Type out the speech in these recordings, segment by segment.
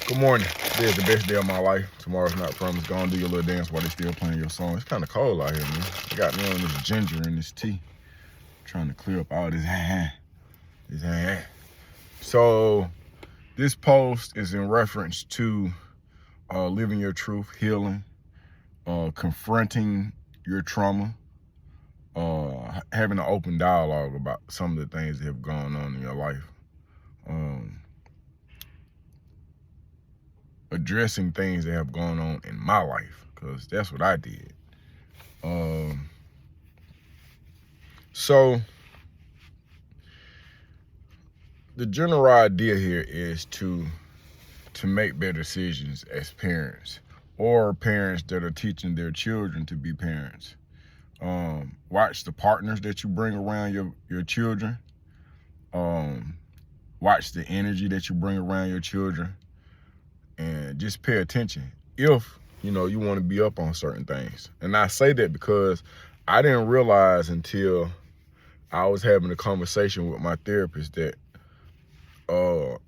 Good morning. Today's the best day of my life. Tomorrow's not promised. Go on, do your little dance while they still playing your song. It's kind of cold out here, man. They got me on this ginger and this tea. Trying to clear up all this So this post is in reference to living your truth, healing, confronting your trauma, having an open dialogue about some of the things that have gone on in your life. Addressing things that have gone on in my life, because that's what I did. So the general idea here is to make better decisions as parents, or parents that are teaching their children to be parents. Watch the partners that you bring around your children. Watch the energy that you bring around your children, and just pay attention if you want to be up on certain things. And I say that because I didn't realize until I was having a conversation with my therapist that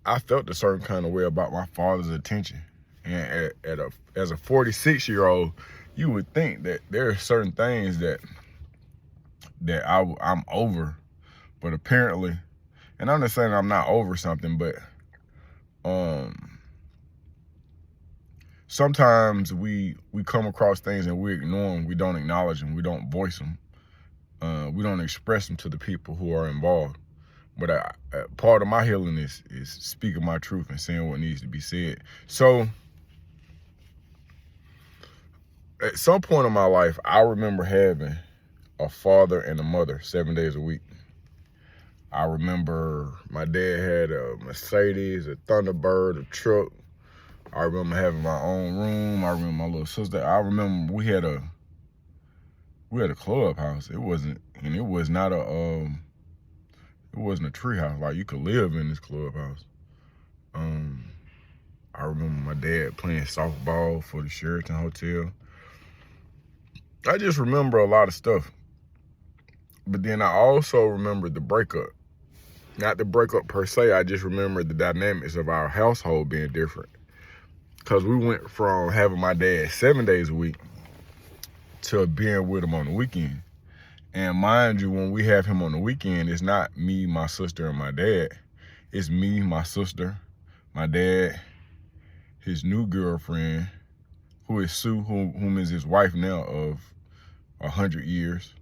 I felt a certain kind of way about my father's attention. And as a 46-year-old, you would think that there are certain things that I'm over, but apparently, and I'm not saying I'm not over something, but sometimes we come across things and we ignore them, we don't acknowledge them, we don't voice them, we don't express them to the people who are involved. But part of my healing is speaking my truth and saying what needs to be said. So at some point in my life, I remember having a father and a mother 7 days a week. I remember my dad had a Mercedes, a Thunderbird, a truck. I remember having my own room. I remember my little sister. I remember we had a clubhouse. It wasn't a tree house. Like, you could live in this clubhouse. I remember my dad playing softball for the Sheraton Hotel. I just remember a lot of stuff. But then I also remember the breakup. Not the breakup per se, I just remember the dynamics of our household being different. Because we went from having my dad 7 days a week to being with him on the weekend. And mind you, when we have him on the weekend, it's not me, my sister, and my dad. It's me, my sister, my dad, his new girlfriend, who is Sue, whom is his wife now of 100 years.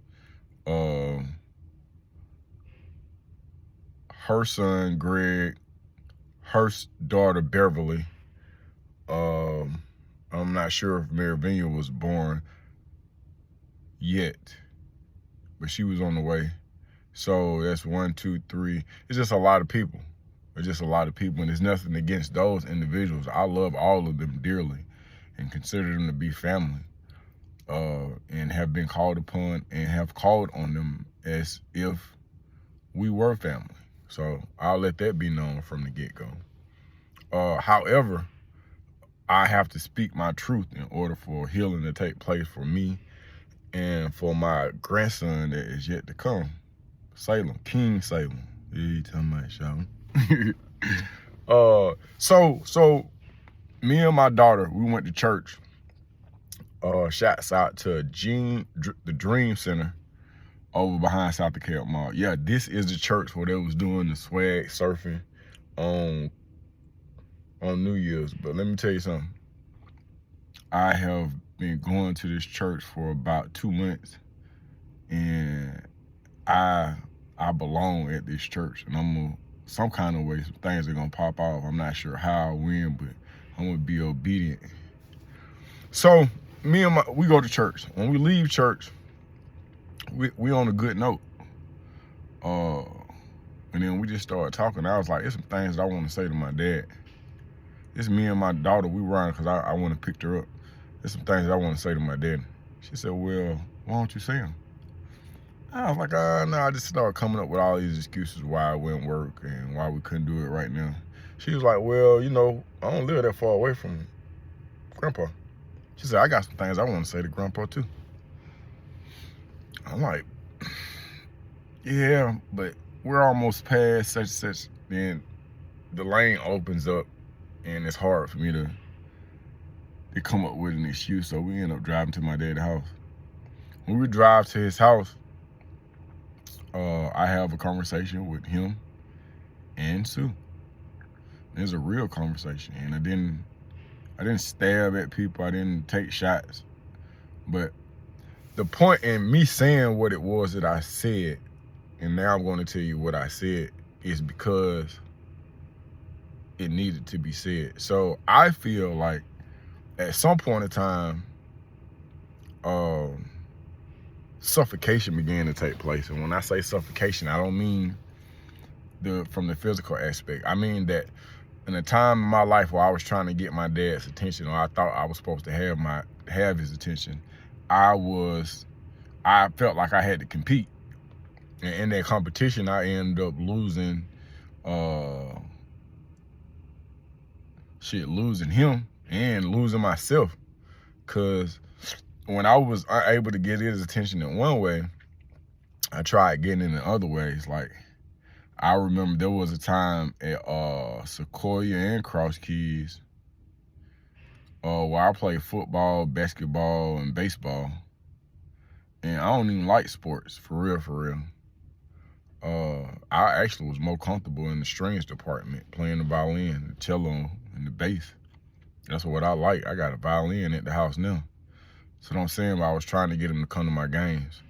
Her son, Greg, her daughter, Beverly. I'm not sure if Maravina was born yet, but she was on the way. So that's 1, 2, 3. It's just a lot of people. It's just a lot of people, and there's nothing against those individuals. I love all of them dearly and consider them to be family, and have been called upon and have called on them as if we were family. So I'll let that be known from the get-go. However, I have to speak my truth in order for healing to take place for me and for my grandson that is yet to come. Salem, King Salem. You talking about Sean? So me and my daughter, we went to church. Shouts out to the Dream Center over behind South DeKalb Mall. Yeah, this is the church where they was doing the swag surfing on New Year's. But let me tell you something. I have been going to this church for about 2 months, and I belong at this church, and some kind of way, some things are gonna pop off. I'm not sure how or when, but I'm gonna be obedient. So we go to church. When we leave church, we on a good note. And then we just started talking. I was like, there's some things that I want to say to my dad. It's me and my daughter. We riding because I want to pick her up. There's some things that I want to say to my dad. She said, well, why don't you say them? I was like, no, I just started coming up with all these excuses why I wouldn't work and why we couldn't do it right now. She was like, well, I don't live that far away from Grandpa. She said, I got some things I want to say to Grandpa too. I'm like, yeah, but we're almost past such. Then the lane opens up and it's hard for me to come up with an excuse. So we end up driving to my dad's house. When we drive to his house, I have a conversation with him and Sue. It's a real conversation, and I didn't stab at people. I didn't take shots. But the point in me saying what it was that I said, and now I'm going to tell you what I said, is because it needed to be said. So I feel like at some point in time, suffocation began to take place. And when I say suffocation, I don't mean from the physical aspect. I mean that in a time in my life where I was trying to get my dad's attention, or I thought I was supposed to have his attention, I felt like I had to compete. And in that competition, I ended up losing losing him and losing myself. Cause when I was unable to get his attention in one way, I tried getting it in other ways. Like, I remember there was a time at Sequoia and Cross Keys where I played football, basketball, and baseball. And I don't even like sports, for real. I actually was more comfortable in the strings department, playing the violin, the cello, and the bass. That's what I like. I got a violin at the house now. So what I'm saying, I was trying to get him to come to my games.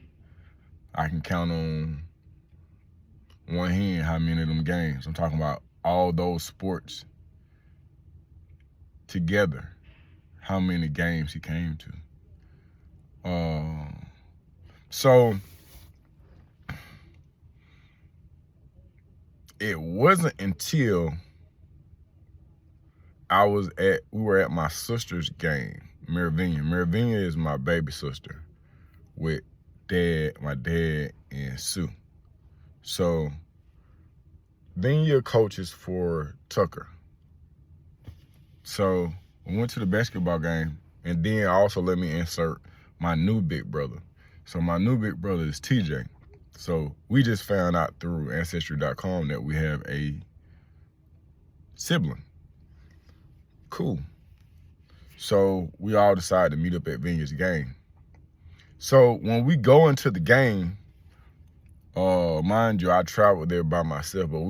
I can count on one hand how many of them games. I'm talking about all those sports together, how many games he came to. So it wasn't until we were at my sister's game, Merivinia. Merivinia is my baby sister with my dad and Sue. So Vinia coaches for Tucker. So we went to the basketball game, and then also let me insert my new big brother. So my new big brother is TJ. So we just found out through Ancestry.com that we have a sibling. Cool. So we all decided to meet up at Vineyard's game. So when we go into the game, mind you, I traveled there by myself, but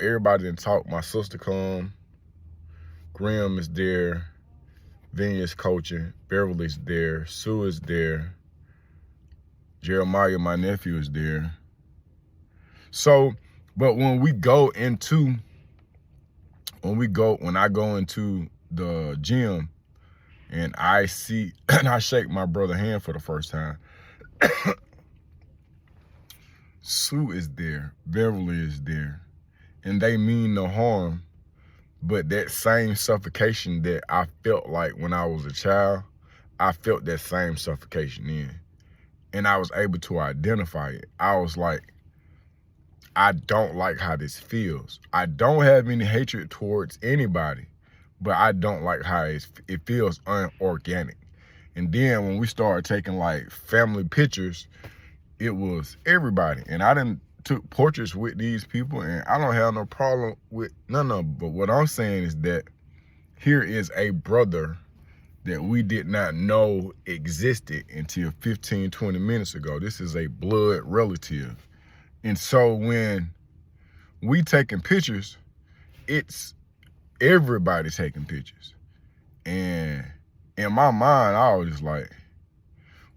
everybody didn't talk. My sister come, Graham is there, Vineyard's coaching, Beverly's there, Sue is there, Jeremiah, my nephew, is there. So, but when I go into the gym and I shake my brother's hand for the first time, Sue is there, Beverly is there, and they mean no harm, but that same suffocation that I felt like when I was a child, I felt that same suffocation then. And I was able to identify it. I was like, I don't like how this feels. I don't have any hatred towards anybody, but I don't like how it feels unorganic. And then when we started taking like family pictures, it was everybody. And I took portraits with these people, and I don't have no problem with none of them. But what I'm saying is that here is a brother that we did not know existed until 15, 20 minutes ago. This is a blood relative. And so when we taking pictures, it's everybody taking pictures. And in my mind, I was just like,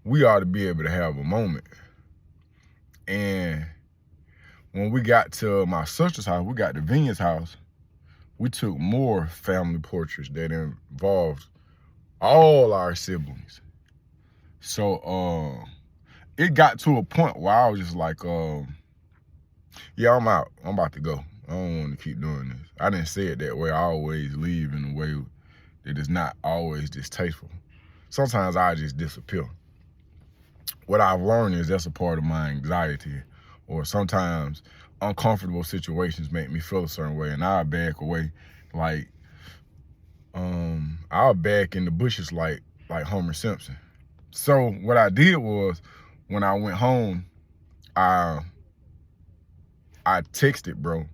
we ought to be able to have a moment. And when we got to my sister's house, we got to Vineyard's house, we took more family portraits that involved all our siblings. So it got to a point where I was just like, yeah, I'm out. I'm about to go. I don't want to keep doing this. I didn't say it that way. I always leave in a way that is not always distasteful. Sometimes I just disappear. What I've learned is that's a part of my anxiety, or sometimes uncomfortable situations make me feel a certain way, and I'll back away. Like, I'll back in the bushes like Homer Simpson. So what I did was, when I went home, I texted bro,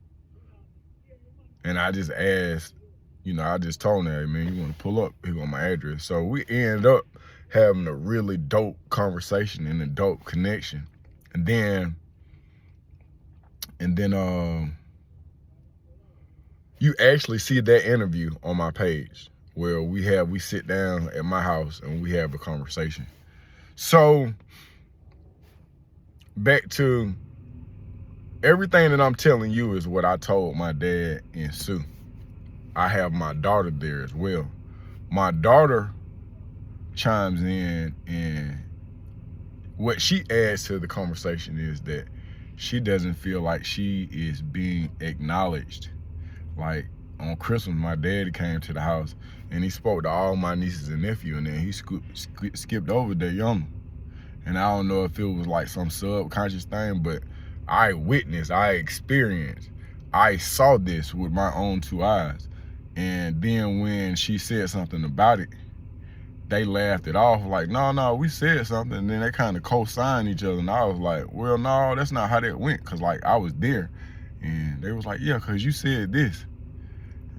and I just asked, you know, I just told him, hey, man, you want to pull up? Here go my address. So we ended up having a really dope conversation and a dope connection. And then you actually see that interview on my page where we sit down at my house and we have a conversation. So back to everything that I'm telling you is what I told my dad and Sue. I have my daughter there as well. My daughter chimes in, and what she adds to the conversation is that she doesn't feel like she is being acknowledged. Like on Christmas, my daddy came to the house and he spoke to all my nieces and nephew, and then he skipped over their younger. And I don't know if it was like some subconscious thing, but I witnessed, I experienced, I saw this with my own 2 eyes. And then when she said something about it, they laughed it off like, no, we said something. And then they kind of co-signed each other. And I was like, well, no, that's not how that went. Cause like I was there. And they was like, yeah, cause you said this.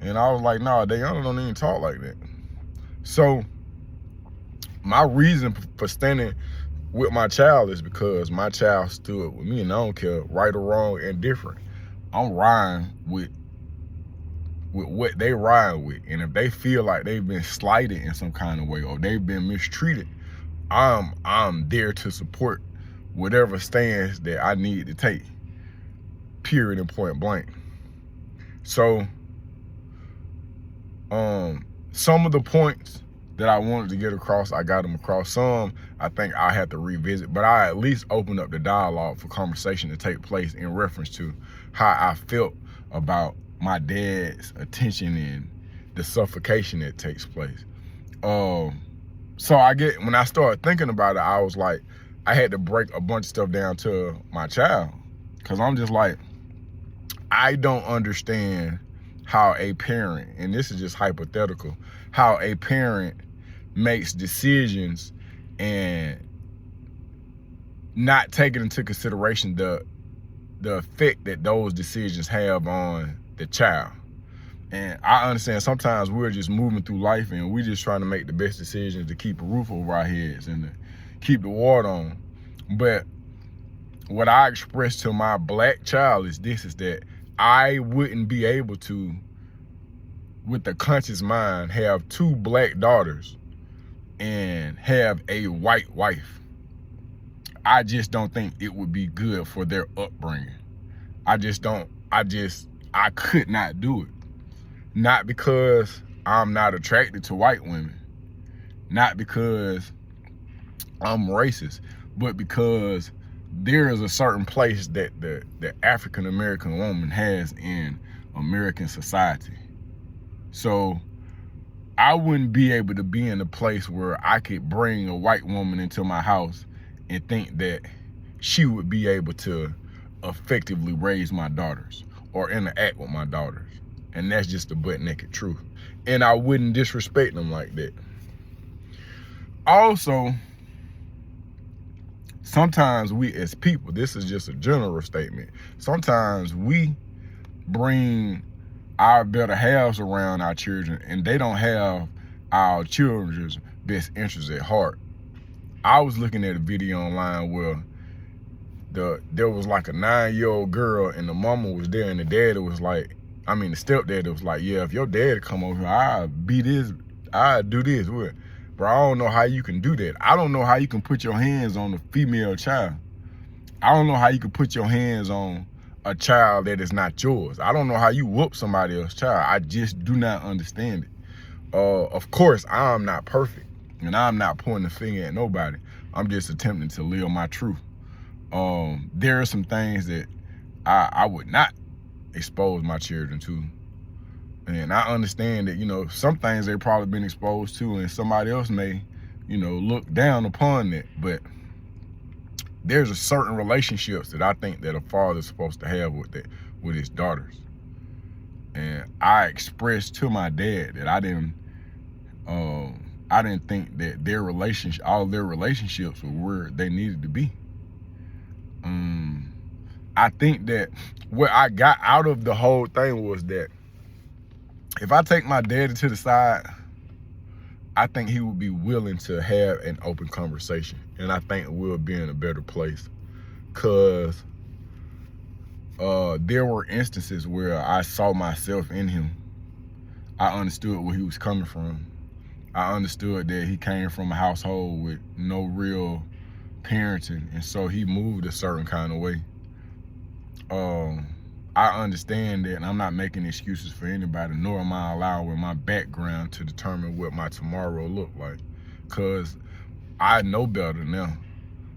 And I was like, no, they don't even talk like that. So my reason for standing with my child is because my child stood with me, and I don't care right or wrong, indifferent. I'm riding with what they ride with. And if they feel like they've been slighted in some kind of way or they've been mistreated, I'm there to support whatever stance that I need to take, period and point blank. So some of the points that I wanted to get across, I got them across. Some I think I had to revisit, but I at least opened up the dialogue for conversation to take place in reference to how I felt about my dad's attention and the suffocation that takes place. So when I started thinking about it, I was like, I had to break a bunch of stuff down to my child, because I'm just like, I don't understand how a parent, and this is just hypothetical, how a parent makes decisions and not taking into consideration the effect that those decisions have on the child. And I understand sometimes we're just moving through life and we're just trying to make the best decisions to keep a roof over our heads and to keep the water on. But what I express to my black child is this, is that I wouldn't be able to, with a conscious mind, have 2 black daughters and have a white wife. I just don't think it would be good for their upbringing. I could not do it. Not because I'm not attracted to white women, not because I'm racist, but because there is a certain place that the African-American woman has in American society. So I wouldn't be able to be in a place where I could bring a white woman into my house and think that she would be able to effectively raise my daughters or interact with my daughters. And that's just the butt naked truth. And I wouldn't disrespect them like that. Also, sometimes we as people, this is just a general statement, sometimes we bring our better halves around our children and they don't have our children's best interests at heart. I was looking at a video online where there was like a 9-year-old girl and the mama was there and the daddy was like, the stepdaddy was like, yeah, if your daddy come over here, I'd do this. Bro, I don't know how you can do that. I don't know how you can put your hands on a female child. I don't know how you can put your hands on a child that is not yours. I don't know how you whoop somebody else's child. I just do not understand it. Of course, I'm not perfect, and I'm not pointing the finger at nobody. I'm just attempting to live my truth. There are some things that I would not expose my children to. And I understand that, some things they've probably been exposed to and somebody else may, look down upon that. But there's a certain relationships that I think that a father's supposed to have with his daughters. And I expressed to my dad that I didn't think that all their relationships were where they needed to be. I think that what I got out of the whole thing was that if I take my daddy to the side, I think he would be willing to have an open conversation. And I think we'll be in a better place. Cause there were instances where I saw myself in him. I understood where he was coming from. I understood that he came from a household with no real parenting, and so he moved a certain kind of way. I understand that, and I'm not making excuses for anybody, nor am I allowing my background to determine what my tomorrow look like. Cause I know better now,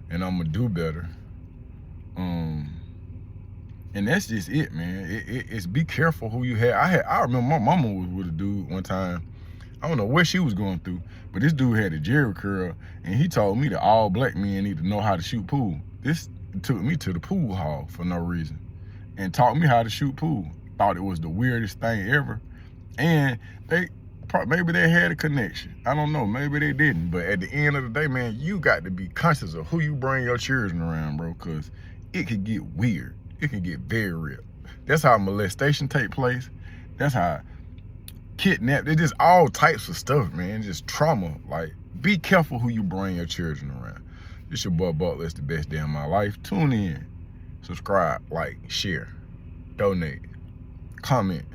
and I'm gonna do better. And that's just it, man. It's be careful who you have. I remember my mama was with a dude one time. I don't know what she was going through, but this dude had a Jerry curl, and he told me that all black men need to know how to shoot pool. This took me to the pool hall for no reason and taught me how to shoot pool. Thought it was the weirdest thing ever. And maybe they had a connection. I don't know, maybe they didn't. But at the end of the day, man, you got to be conscious of who you bring your children around, bro, because it could get weird. It can get very real. That's how molestation take place. That's how kidnap. It's just all types of stuff, man. Just trauma. Like, be careful who you bring your children around. This your boy Butler. It's the best day of my life. Tune in, subscribe, like, share, donate, comment.